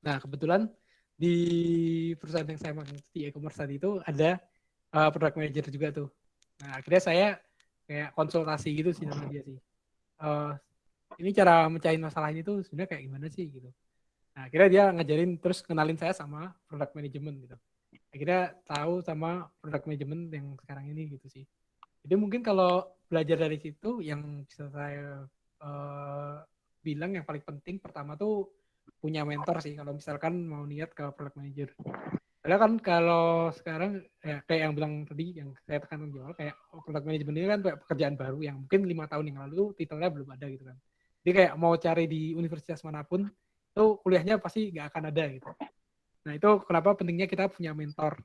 Nah, kebetulan di perusahaan yang saya magang di e-commerce tadi itu ada product manager juga tuh. Nah, akhirnya saya kayak konsultasi gitu sih sama dia sih. Eh, ini cara mecahin masalah ini tuh sebenarnya kayak gimana sih gitu. Nah, akhirnya dia ngajarin terus kenalin saya sama product management gitu. Akhirnya tahu sama product management yang sekarang ini gitu sih. Jadi mungkin kalau belajar dari situ yang bisa saya bilang yang paling penting pertama tuh punya mentor sih kalau misalkan mau niat ke product manager. Karena kan kalau sekarang ya kayak yang bilang tadi yang saya tekankan di awal kayak product management ini kan kayak pekerjaan baru yang mungkin 5 tahun yang lalu titelnya belum ada gitu kan. Jadi kayak mau cari di universitas manapun itu kuliahnya pasti nggak akan ada gitu. Nah itu kenapa pentingnya kita punya mentor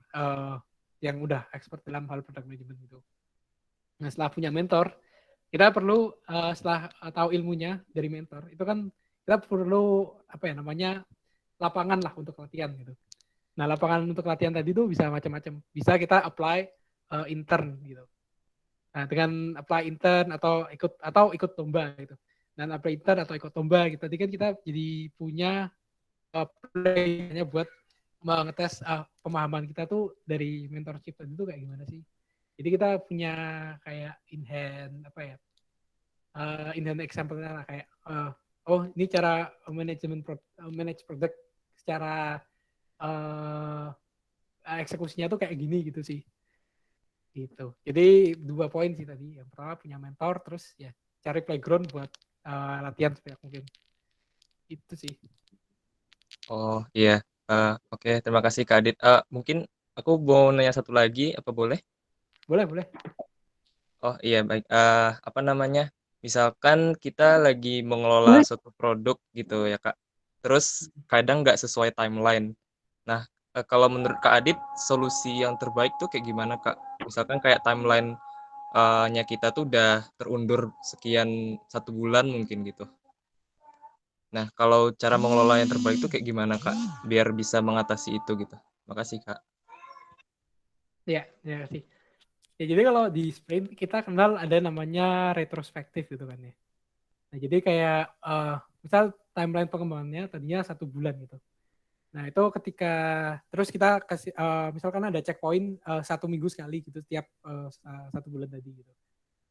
yang udah expert dalam hal product management gitu. Nah setelah punya mentor kita perlu setelah tahu ilmunya dari mentor itu kan kita perlu apa ya namanya lapangan lah untuk latihan gitu. Nah lapangan untuk latihan tadi tuh bisa macam-macam. Bisa kita apply intern gitu. Nah dengan apply intern atau ikut lomba gitu. Dan apply intern atau ikut lomba gitu. Tadi kan kita jadi punya play-nya buat mengetes pemahaman kita tuh dari mentorship tadi tuh kayak gimana sih. Jadi kita punya kayak in hand apa ya in hand example-nya lah kayak oh ini cara manage product secara eksekusinya tuh kayak gini gitu sih gitu. Jadi 2 poin sih tadi. Yang pertama punya mentor, terus ya cari playground buat latihan sebanyak mungkin. Itu sih. Oh iya, oke, terima kasih Kak Adit. Mungkin aku mau nanya satu lagi, apa boleh? Boleh, boleh. Oh iya baik, apa namanya, misalkan kita lagi mengelola Boleh. suatu produk gitu ya Kak, terus kadang nggak sesuai timeline. Nah, kalau menurut Kak Adit, solusi yang terbaik tuh kayak gimana Kak? Misalkan kayak timeline-nya kita tuh udah terundur sekian 1 bulan mungkin gitu. Nah, kalau cara mengelola yang terbaik tuh kayak gimana Kak? Biar bisa mengatasi itu gitu. Makasih Kak. Ya, ya sih. Ya jadi kalau di sprint kita kenal ada namanya retrospektif gitu kan ya. Nah jadi kayak misal timeline pengembangannya tadinya 1 bulan gitu. Nah itu ketika terus kita kasih misalkan ada checkpoint 1 minggu sekali gitu tiap 1 bulan tadi gitu.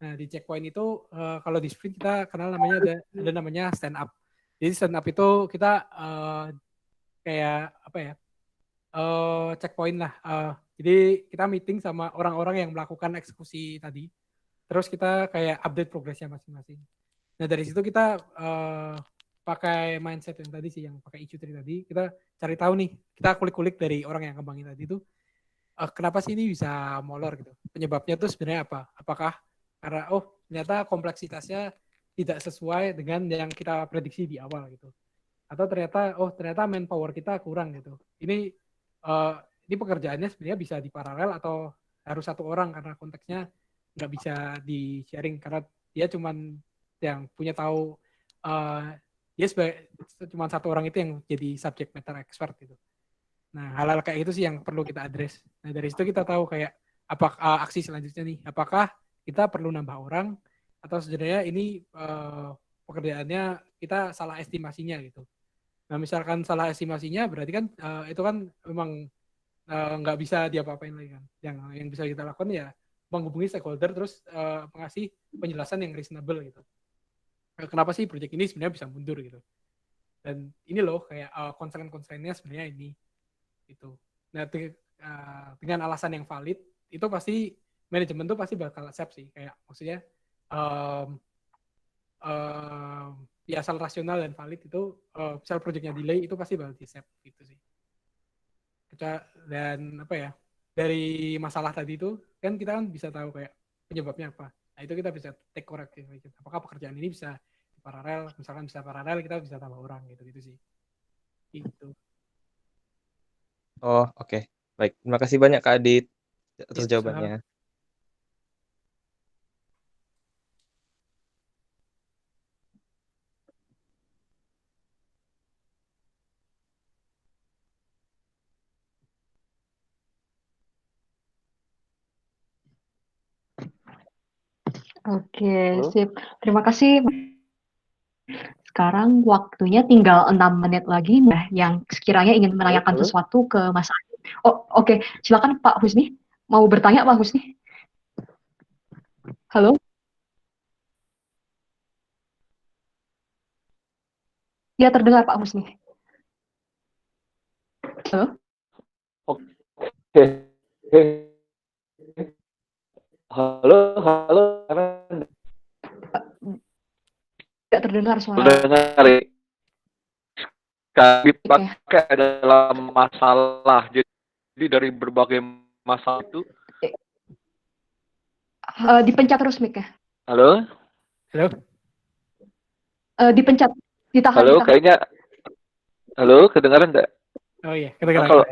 Nah di checkpoint itu kalau di sprint kita kenal namanya ada namanya stand up. Jadi stand up itu kita kayak apa ya checkpoint lah. Jadi kita meeting sama orang-orang yang melakukan eksekusi tadi. Terus kita kayak update progresnya masing-masing. Nah dari situ kita pakai mindset yang tadi sih, yang pakai iQ tadi, kita cari tahu nih, kita kulik-kulik dari orang yang kembangin tadi itu, kenapa sih ini bisa molor gitu? Penyebabnya tuh sebenarnya apa? Apakah karena ternyata kompleksitasnya tidak sesuai dengan yang kita prediksi di awal gitu? Atau ternyata manpower kita kurang gitu? Uh, ini pekerjaannya sebenarnya bisa diparalel atau harus 1 orang karena konteksnya nggak bisa di sharing karena dia cuman yang punya tahu dia cuma 1 orang itu yang jadi subject matter expert gitu. Nah hal-hal kayak itu sih yang perlu kita address. Nah dari situ kita tahu kayak apa aksi selanjutnya nih. Apakah kita perlu nambah orang atau sebenarnya ini pekerjaannya kita salah estimasinya gitu. Nah misalkan salah estimasinya berarti kan itu kan memang nggak bisa diapa-apain lagi kan. Yang bisa kita lakukan ya menghubungi stakeholder terus mengasih penjelasan yang reasonable gitu. Kenapa sih proyek ini sebenarnya bisa mundur gitu. Dan ini loh kayak constraint-constraintnya sebenarnya ini gitu. Nah dengan alasan yang valid itu pasti manajemen tuh pasti bakal accept sih kayak maksudnya um, um, ya asal rasional dan valid itu misal proyeknya delay itu pasti bakal di-accept gitu sih. Dan apa ya dari masalah tadi itu kan kita kan bisa tahu kayak penyebabnya apa. Nah itu kita bisa take corrective action. Apakah pekerjaan ini bisa paralel, misalkan bisa paralel kita bisa tambah orang gitu gitu sih. Itu. Oh oke, baik. Terima kasih banyak Kak Adit atas Ya, soal jawabannya. Oke, Halo? sip. Terima kasih sekarang waktunya tinggal 6 menit lagi. Nah, yang sekiranya ingin menanyakan Halo? sesuatu ke Mas Adit. Oh, oke. Silakan Pak Husni. Mau bertanya Pak Husni? Halo? Ya, terdengar Pak Husni. Halo? Oke. Halo, halo. Tidak terdengar suara. Udah dengar ya? Kali Oke. pakai dalam masalah. Jadi dari berbagai masalah itu. Dipencet terus mic-nya. Halo? Halo? Dipencet. Ditahan. Halo, ditahan. kayaknya. Halo, kedengaran nggak? Oh iya, Nah, kedengeran. kalau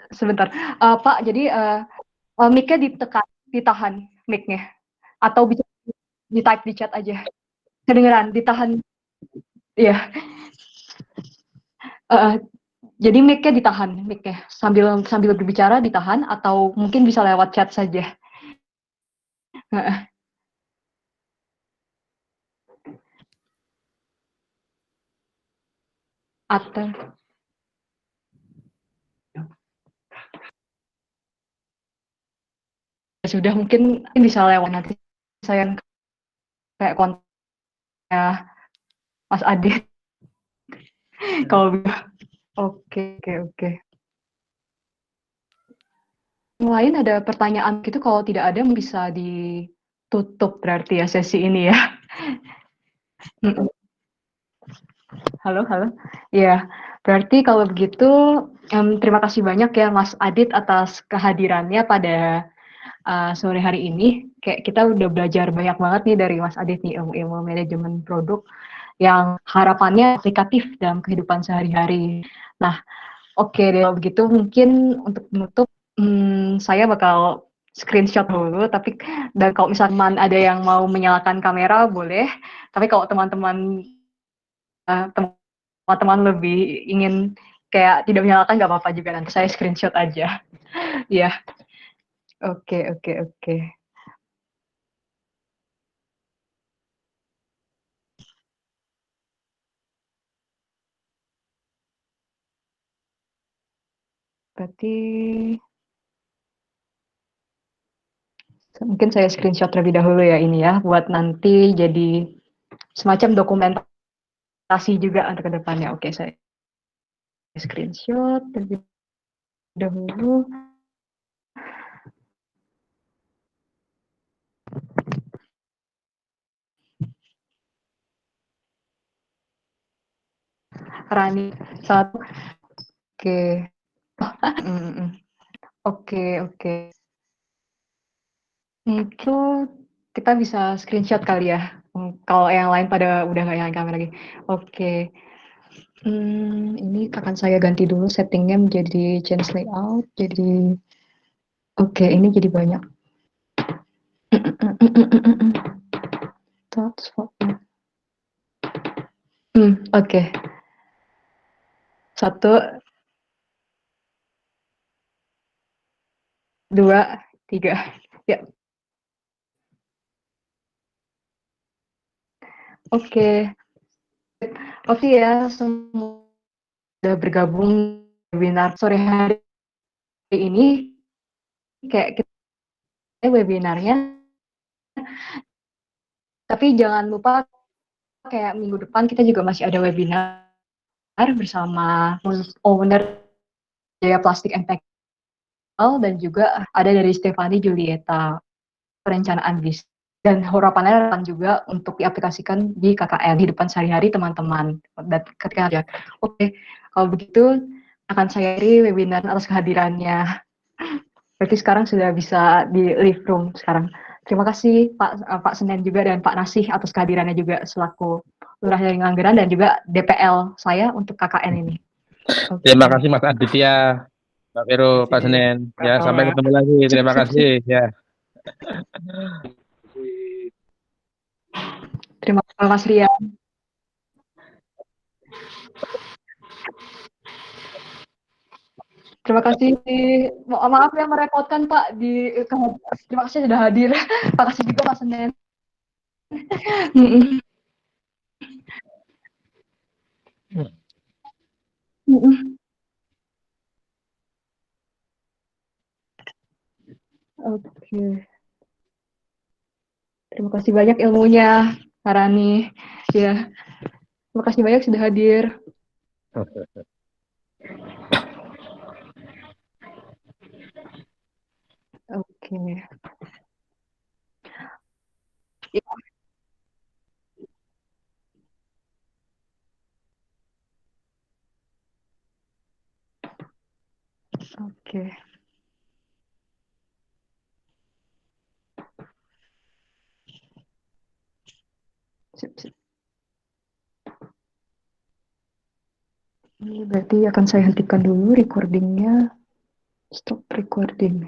Sebentar. Pak, jadi mic-nya ditahan mic-nya. Atau bisa di-type di chat aja. Kedengeran, ditahan. Iya. Jadi mic-nya ditahan, mic-nya. Sambil berbicara ditahan, atau mungkin bisa lewat chat saja. Atau sudah mungkin bisa lewat nanti saya kayak kontaknya Mas Adit. Kalau oke. Yang lain ada pertanyaan gitu, kalau tidak ada bisa ditutup berarti ya sesi ini ya. Halo. Ya, berarti kalau begitu terima kasih banyak ya Mas Adit atas kehadirannya pada sore hari ini. Kayak kita udah belajar banyak banget nih dari Mas Adit nih, ilmu manajemen produk yang harapannya aplikatif dalam kehidupan sehari-hari. Nah, oke deh, kalau begitu mungkin untuk menutup saya bakal screenshot dulu, dan kalau misalkan ada yang mau menyalakan kamera boleh, tapi kalau teman-teman lebih ingin kayak tidak menyalakan nggak apa-apa juga, nanti saya screenshot aja. Ya, oke. Berarti mungkin saya screenshot terlebih dahulu ya ini ya, buat nanti jadi semacam dokumentasi juga untuk kedepannya. Oke, saya screenshot terlebih dahulu. Rani satu. Oke. Oke. Itu kita bisa screenshot kali ya. Kalau yang lain pada udah nggak nyalain kamera lagi. Oke. Ini akan saya ganti dulu settingnya menjadi change layout. Jadi oke, ini jadi banyak. Oke. 1, 2, 3. Ya. Oke. Oke ya, semua sudah bergabung webinar sore hari ini. Kayak kita webinarnya, tapi jangan lupa kayak minggu depan kita juga masih ada webinar bersama owner Jaya Plastik and Tackle, dan juga ada dari Stefani Julieta, perencanaan bisnis. Dan harapannya akan juga untuk diaplikasikan di KKN, di depan sehari-hari teman-teman. Dan ketika oke, kalau begitu akan saya akhiri webinar atas kehadirannya. Berarti sekarang sudah bisa di live room sekarang. Terima kasih Pak Senen juga dan Pak Nasih atas kehadirannya juga selaku Lurah dari Langgeran dan juga DPL saya untuk KKN ini. Okay. Terima kasih Mas Aditya, Pak Vero, Pak Senen. Ya, sampai ketemu lagi. Terima kasih. Ya. Terima kasih Mas Rian. Terima kasih. Maaf ya merepotkan Pak. Terima kasih sudah hadir. Terima kasih juga Pak Senen. Mm-mm. Oke. Terima kasih banyak ilmunya, Kak Rani. Ya, terima kasih banyak sudah hadir. Oke. Ya, oke. Sip, sip. Ini berarti akan saya hentikan dulu recordingnya. Stop recording.